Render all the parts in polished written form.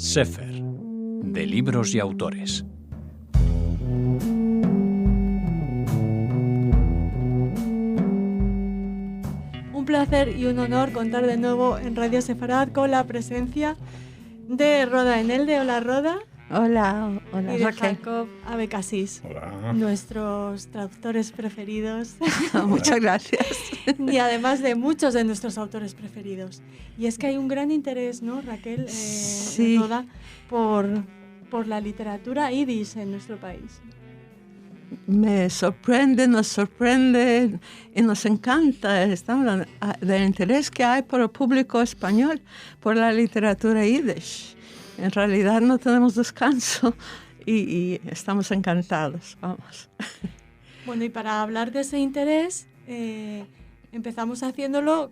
Sefer, de libros y autores. Un placer y un honor contar de nuevo en Radio Sefarad con la presencia de Roda Enelde. Hola, Roda. Hola, Y de Raquel. Jacob Abecasis. Hola. Nuestros traductores preferidos. Muchas gracias. Y además de muchos de nuestros autores preferidos. Y es que hay un gran interés, ¿no, Raquel? Sí. Roda, por la literatura yiddish en nuestro país. Me sorprende, nos sorprende y nos encanta del interés que hay por el público español por la literatura yiddish. En realidad no tenemos descanso y estamos encantados, vamos. Bueno, y para hablar de ese interés, empezamos haciéndolo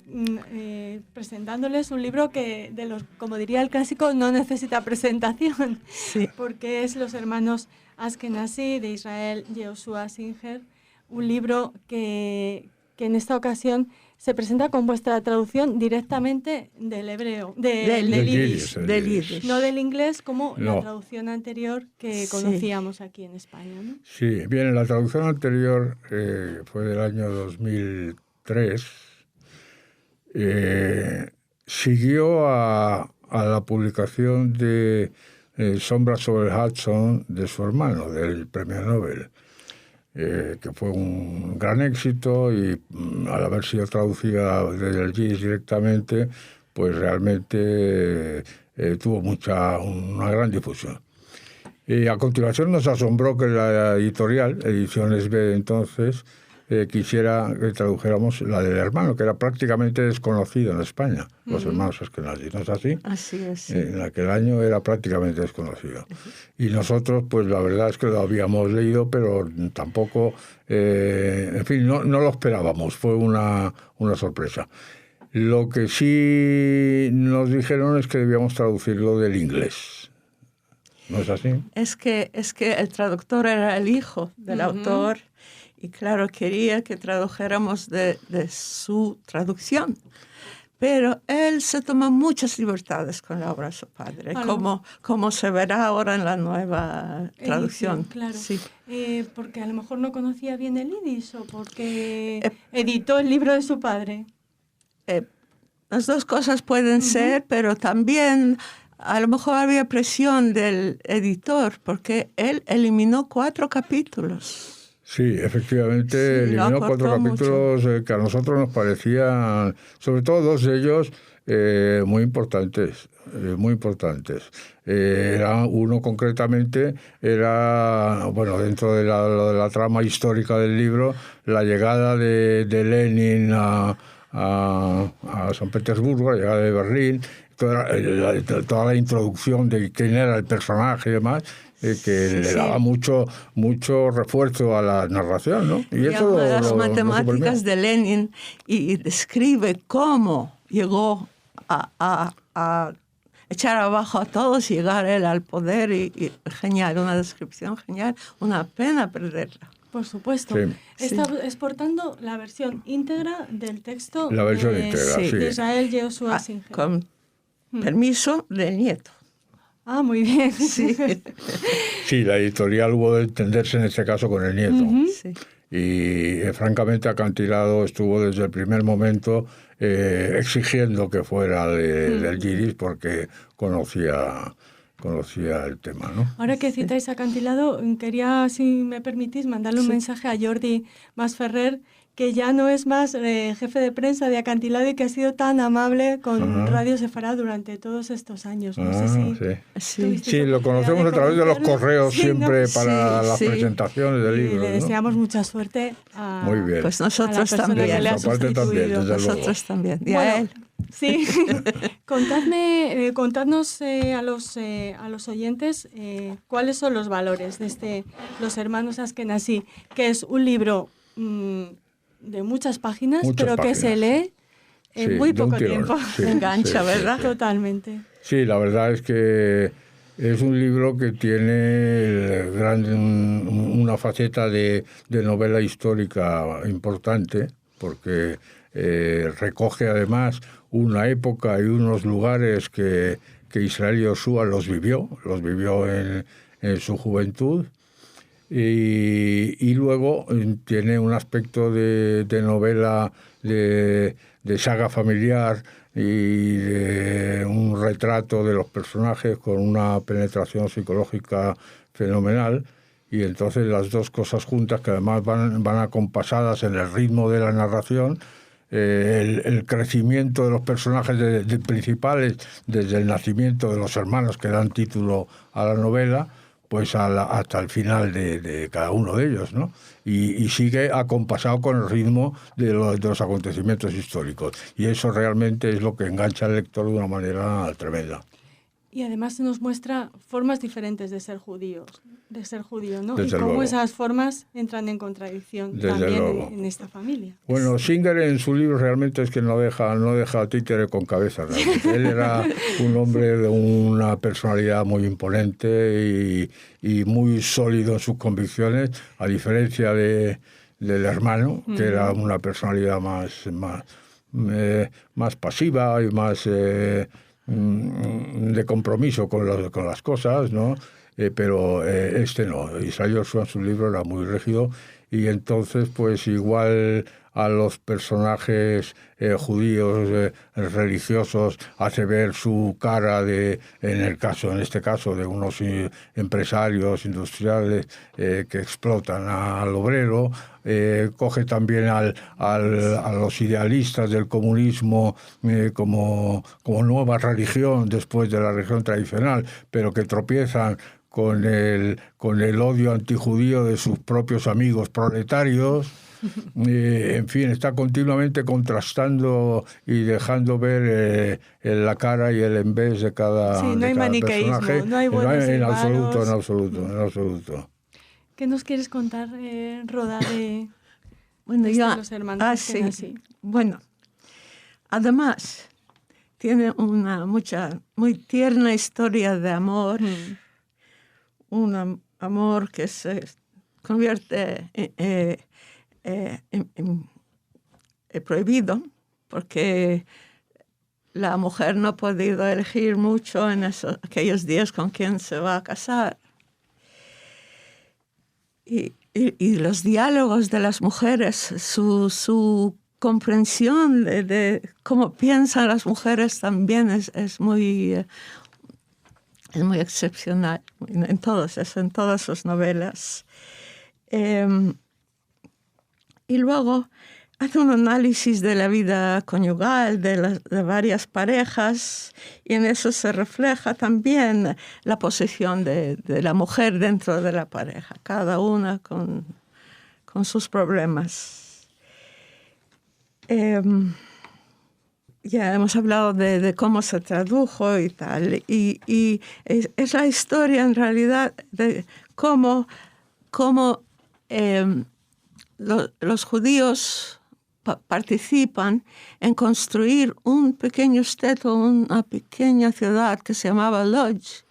presentándoles un libro que, como diría el clásico, no necesita presentación, Sí. porque es Los hermanos Ashkenazi de Israel Yehoshua Singer, un libro que en esta ocasión se presenta con vuestra traducción directamente del hebreo, del yiddish. Del yiddish. No del inglés como la No. traducción anterior que Sí. conocíamos aquí en España, ¿no? Sí, bien, la traducción anterior fue del año 2003. Siguió a la publicación de Sombras sobre el Hudson de su hermano, del premio Nobel, que fue un gran éxito y al haber sido traducida desde el yiddish directamente, pues realmente tuvo una gran difusión. Y a continuación nos asombró que la editorial, Ediciones B de entonces, quisiera que tradujéramos la del hermano, que era prácticamente desconocido en España, los hermanos Ashkenazi, ¿no es así? Así es. Sí. En aquel año era prácticamente desconocido. Y nosotros, pues la verdad es que lo habíamos leído, pero tampoco, en fin, no lo esperábamos, fue una sorpresa. Lo que sí nos dijeron es que debíamos traducirlo del inglés. ¿No es así? Es que el traductor era el hijo del autor y claro, quería que tradujéramos de su traducción. Pero él se tomó muchas libertades con la obra de su padre, como se verá ahora en la nueva traducción. Claro. Sí. Porque a lo mejor no conocía bien el yiddish o porque editó el libro de su padre. Las dos cosas pueden ser, pero también a lo mejor había presión del editor porque él eliminó 4 capítulos. Sí, efectivamente, Sí, eliminó 4 capítulos que a nosotros nos parecían, sobre todo 2 de ellos, muy importantes, muy importantes. Era uno concretamente, bueno, dentro de la trama histórica del libro, la llegada de Lenin a San Petersburgo, la llegada de Berlín, toda la introducción de quién era el personaje y demás, que le daba mucho refuerzo a la narración, ¿no? Y eso las matemáticas de Lenin y describe cómo llegó a echar abajo a todos y llegar él al poder y genial, una descripción genial, una pena perderla. Por supuesto. Sí. Está exportando la versión íntegra del texto La versión íntegra, sí. de Israel Yehoshua Singer. Con permiso del nieto. Ah, muy bien. Sí. Sí, la editorial hubo de entenderse en este caso con el nieto. Sí. Y francamente Acantilado estuvo desde el primer momento exigiendo que fuera del yiddish porque conocía el tema, ¿no? Ahora que citáis Acantilado, quería, si me permitís, mandarle un mensaje a Jordi Masferrer, que ya no es más jefe de prensa de Acantilado y que ha sido tan amable con Radio Sefarad durante todos estos años. No sé si... Sí, lo conocemos a través de los correos siempre para las Sí. presentaciones del libro. Le deseamos mucha suerte a, Muy bien. Pues a la nosotros persona también. que le ha Nuestra parte también, sustituido. desde luego. Nosotros también. Y Bueno, a él. Sí, contadnos a los oyentes cuáles son los valores de Los hermanos Ashkenazi, que es un libro de muchas páginas, pero que se lee en muy poco tiempo. Sí, Engancha, ¿verdad? Sí. Totalmente. Sí, la verdad es que es un libro que tiene una faceta de novela histórica importante, porque recoge además una época y unos lugares que Israel Yoshua los vivió en su juventud. Y luego tiene un aspecto de novela, de saga familiar y de un retrato de los personajes con una penetración psicológica fenomenal. Y entonces las dos cosas juntas, que además van acompasadas en el ritmo de la narración, el crecimiento de los personajes principales desde el nacimiento de los hermanos que dan título a la novela, pues hasta el final de cada uno de ellos, ¿no? Y sigue acompasado con el ritmo de los acontecimientos históricos. Y eso realmente es lo que engancha al lector de una manera tremenda. Y además se nos muestra formas diferentes de ser judío, ¿no? Desde y cómo luego. Esas formas entran en contradicción Desde también luego. en esta familia. Bueno, Singer en su libro realmente es que no deja títere con cabeza. Realmente. Él era un hombre de una personalidad muy imponente y muy sólido en sus convicciones, a diferencia del hermano, que era una personalidad más pasiva y más de compromiso con las cosas, ¿no? Pero este no. Israel Yoshua en su libro era muy rígido, y entonces pues igual a los personajes judíos religiosos hace ver su cara en este caso de unos empresarios industriales que explotan al obrero. Coge también a los idealistas del comunismo como nueva religión después de la religión tradicional, pero que tropiezan con el odio antijudío de sus propios amigos proletarios. En fin, está continuamente contrastando y dejando ver la cara y el envés de cada, no hay maniqueísmo, personaje. no hay buenos y en malos. absoluto. ¿Qué nos quieres contar, Roda, de los hermanos sí. Bueno, además tiene una muy tierna historia de amor, un amor que se convierte prohibido, porque la mujer no ha podido elegir mucho en aquellos días con quién se va a casar. Y los diálogos de las mujeres, su comprensión de cómo piensan las mujeres también es muy excepcional en todas sus novelas. Y luego hace un análisis de la vida conyugal, de varias parejas, y en eso se refleja también la posición de la mujer dentro de la pareja, cada una con sus problemas. Ya hemos hablado de cómo se tradujo y tal, y es la historia en realidad de cómo los judíos participan en construir un pequeño shtetl, una pequeña ciudad que se llamaba Lodz,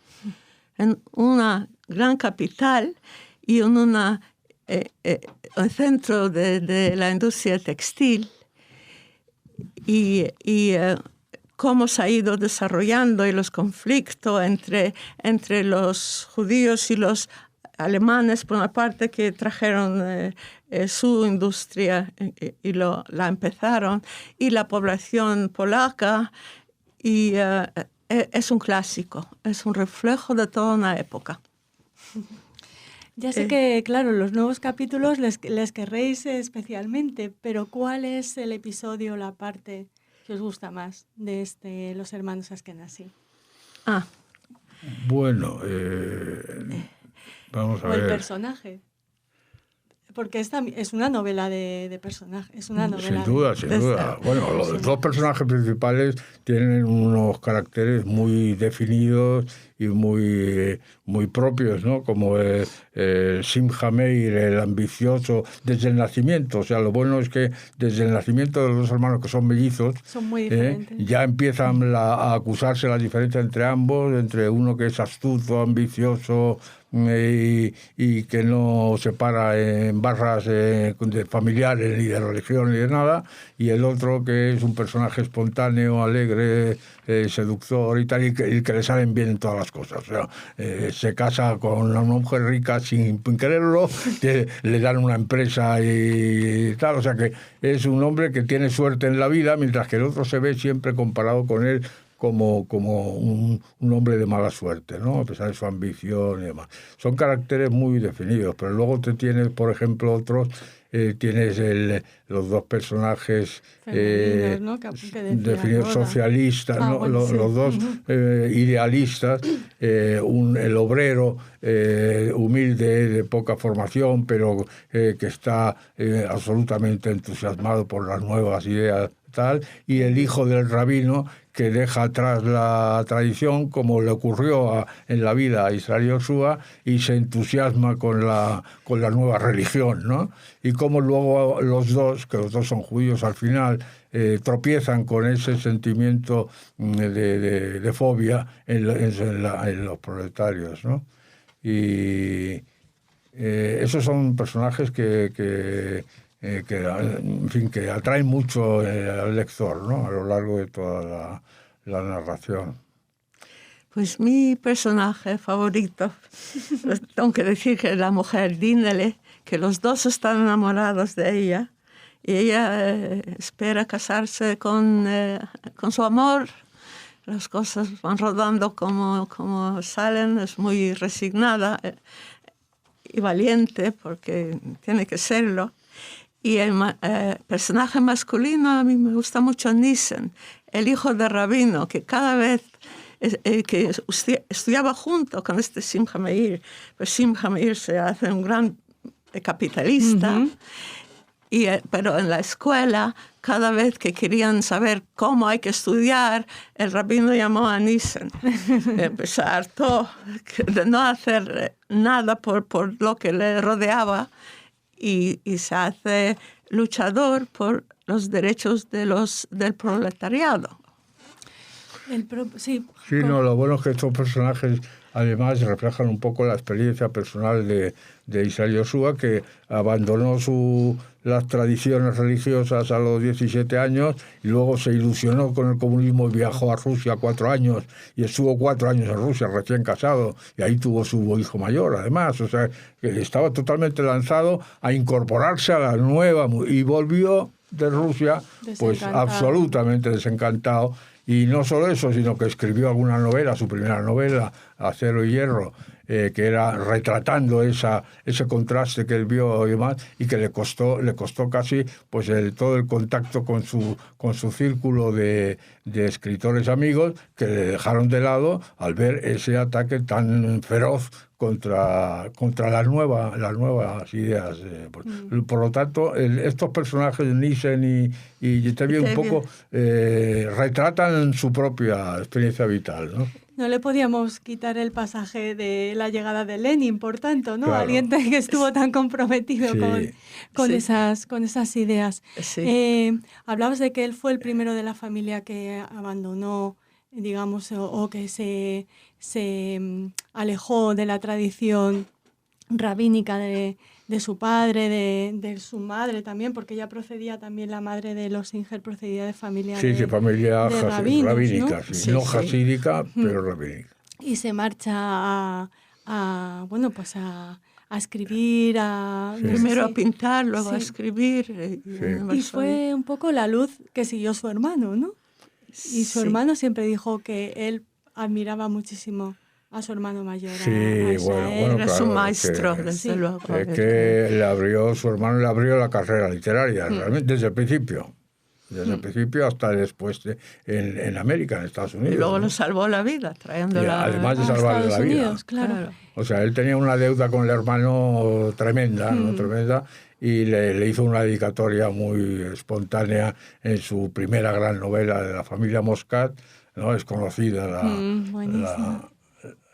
en una gran capital y en un centro de la industria textil, y cómo se ha ido desarrollando y los conflictos entre los judíos y los alemanes, por una parte, que trajeron su industria y la empezaron, y la población polaca, y es un clásico, es un reflejo de toda una época. Ya sé que, claro, los nuevos capítulos les querréis especialmente, pero ¿cuál es el episodio, la parte que os gusta más de Los Hermanos Ashkenazi? Bueno, vamos a ver. O el personaje. Porque es una novela de personajes. Es una novela. Sin duda. Bueno, los dos personajes principales tienen unos caracteres muy definidos muy propios, ¿no? Como Simcha Meir, el ambicioso, desde el nacimiento. O sea, lo bueno es que desde el nacimiento de los dos hermanos, que son mellizos, son muy diferentes. Ya empiezan a acusarse la diferencia entre ambos, entre uno que es astuto, ambicioso, y que no se para en barras de familiares, ni de religión, ni de nada, y el otro que es un personaje espontáneo, alegre, seductor y tal, y que le salen bien todas las cosas. O sea, se casa con una mujer rica sin quererlo, que le dan una empresa y tal. O sea que es un hombre que tiene suerte en la vida, mientras que el otro se ve siempre comparado con él como un hombre de mala suerte, ¿no? A pesar de su ambición y demás. Son caracteres muy definidos, pero luego te tienes, por ejemplo, otros, tienes los dos personajes femeninos, ¿no? que definidos socialistas, ¿no? Bueno, los dos idealistas, el obrero humilde, de poca formación, pero que está absolutamente entusiasmado por las nuevas ideas, tal, y el hijo del rabino, que deja atrás la tradición, como le ocurrió en la vida a Israel Yoshua, y se entusiasma con la nueva religión, ¿no? Y como luego los dos, que los dos son judíos al final, tropiezan con ese sentimiento de fobia en los proletarios, ¿no? Y esos son personajes que en fin, que atraen mucho al lector, ¿no? A lo largo de toda la narración. Pues mi personaje favorito, tengo que decir que es la mujer Dinele, que los dos están enamorados de ella, y ella espera casarse con su amor. Las cosas van rodando como salen, es muy resignada y valiente, porque tiene que serlo. Y el personaje masculino, a mí me gusta mucho Nissen, el hijo de rabino, que cada vez que estudiaba junto con este Simcha Meir, pues Simcha Meir se hace un gran capitalista, pero en la escuela, cada vez que querían saber cómo hay que estudiar, el rabino llamó a Nissen. Se hartó de no hacer nada por lo que le rodeaba, y se hace luchador por los derechos del proletariado. Sí, no, lo bueno es que estos personajes además reflejan un poco la experiencia personal de Israel Yoshua, que abandonó las tradiciones religiosas a los 17 años y luego se ilusionó con el comunismo y viajó a Rusia 4 años y estuvo 4 años en Rusia recién casado, y ahí tuvo su hijo mayor además. O sea, que estaba totalmente lanzado a incorporarse a la nueva, y volvió de Rusia pues absolutamente desencantado. Y no solo eso, sino que escribió alguna novela, su primera novela, Acero y Hierro, que era retratando ese contraste que él vio y demás, y que le costó casi pues todo el contacto con su círculo de escritores amigos, que le dejaron de lado al ver ese ataque tan feroz contra las nuevas ideas. Por lo tanto, estos personajes, Nissen y Tevi, un poco retratan su propia experiencia vital, ¿no? No le podíamos quitar el pasaje de la llegada de Lenin, por tanto, ¿no? Claro. Alguien que estuvo tan comprometido con esas ideas. Sí. Hablabas de que él fue el primero de la familia que abandonó, digamos, o que se alejó de la tradición rabínica de su padre, de su madre también, porque ella procedía también, la madre de los Singer procedía de familia familia de rabinos, rabínica, ¿no? Sí, no jasídica, pero rabínica. Y se marcha a escribir, primero a pintar, luego a escribir. Y fue un poco la luz que siguió su hermano, ¿no? Y su hermano siempre dijo que él admiraba muchísimo a su hermano mayor. Sí, bueno, era su maestro, desde luego. Que su hermano le abrió la carrera literaria, realmente, desde el principio. Desde el principio hasta después en América, en Estados Unidos. Y luego lo salvó la vida, trayéndola además de salvarle la vida. Claro. O sea, él tenía una deuda con el hermano tremenda, ¿no? Tremenda, y le hizo una dedicatoria muy espontánea en su primera gran novela de la familia Moscat, ¿no? Es conocida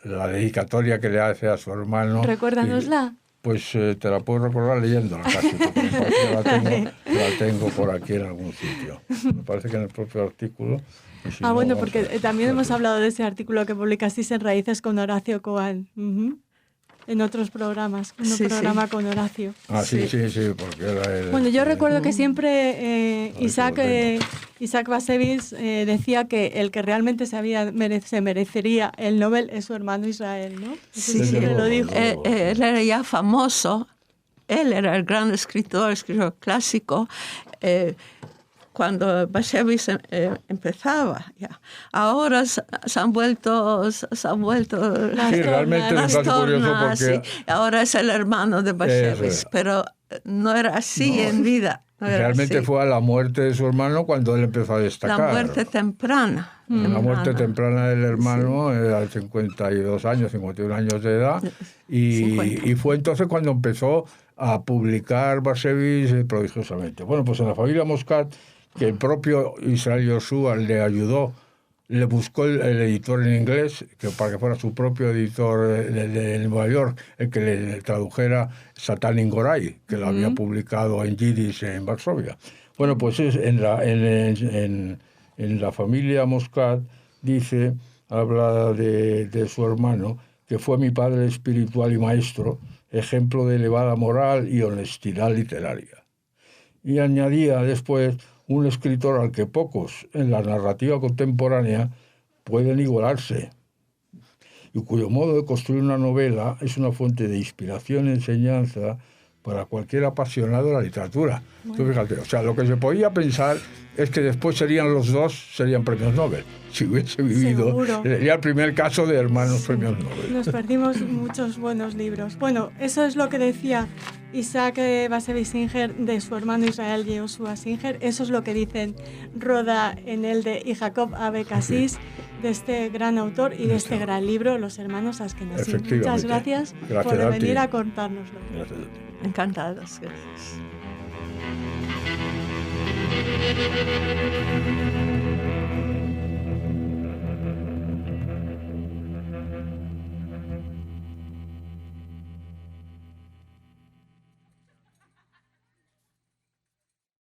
la dedicatoria que le hace a su hermano. Recuérdanosla. Pues te la puedo recordar leyéndola casi, porque la tengo por aquí en algún sitio. Me parece que en el propio artículo. Si no, bueno, porque también hemos hablado de ese artículo que publicasteis en Raíces con Horacio Coan. En otros programas, programa con Horacio. Sí, porque era el... Bueno, yo recuerdo que siempre Isaac Bashevis decía que el que realmente se merecería el Nobel es su hermano Israel, ¿no? Sí, lo dijo. Él era ya famoso, él era el gran escritor clásico, cuando Bashevis empezaba. Ya. Ahora se han vuelto realmente las tornas, porque... ahora es el hermano de Bashevis, pero no era así en vida. Realmente fue a la muerte de su hermano cuando él empezó a destacar. La muerte temprana. La muerte temprana del hermano era de 52 años, 51 años de edad, y fue entonces cuando empezó a publicar Bashevis prodigiosamente. Bueno, pues en la familia Moscat, que el propio Israel Yoshua le ayudó, le buscó el editor en inglés, para que fuera su propio editor de Nueva York, el que le tradujera Satan Ingorai, que lo había publicado en Yiddish en Varsovia. Bueno, pues en la familia Moscat habla de su hermano, que fue mi padre espiritual y maestro, ejemplo de elevada moral y honestidad literaria. Y añadía después, un escritor al que pocos en la narrativa contemporánea pueden igualarse, y cuyo modo de construir una novela es una fuente de inspiración y enseñanza para cualquier apasionado de la literatura. Tú fíjate, o sea, lo que se podía pensar es que después serían premios Nobel. Si hubiese vivido, sería el primer caso de hermanos premios Nobel. Nos perdimos muchos buenos libros. Bueno, eso es lo que decía Isaac Bashevis Singer de su hermano Israel Yoshua Singer. Eso es lo que dicen Roda Enelde y Jacob Abekassis de este gran autor y de este gran libro, Los hermanos Askenazí. Muchas gracias por venir a contárnoslo. Gracias a ti. Encantados, gracias.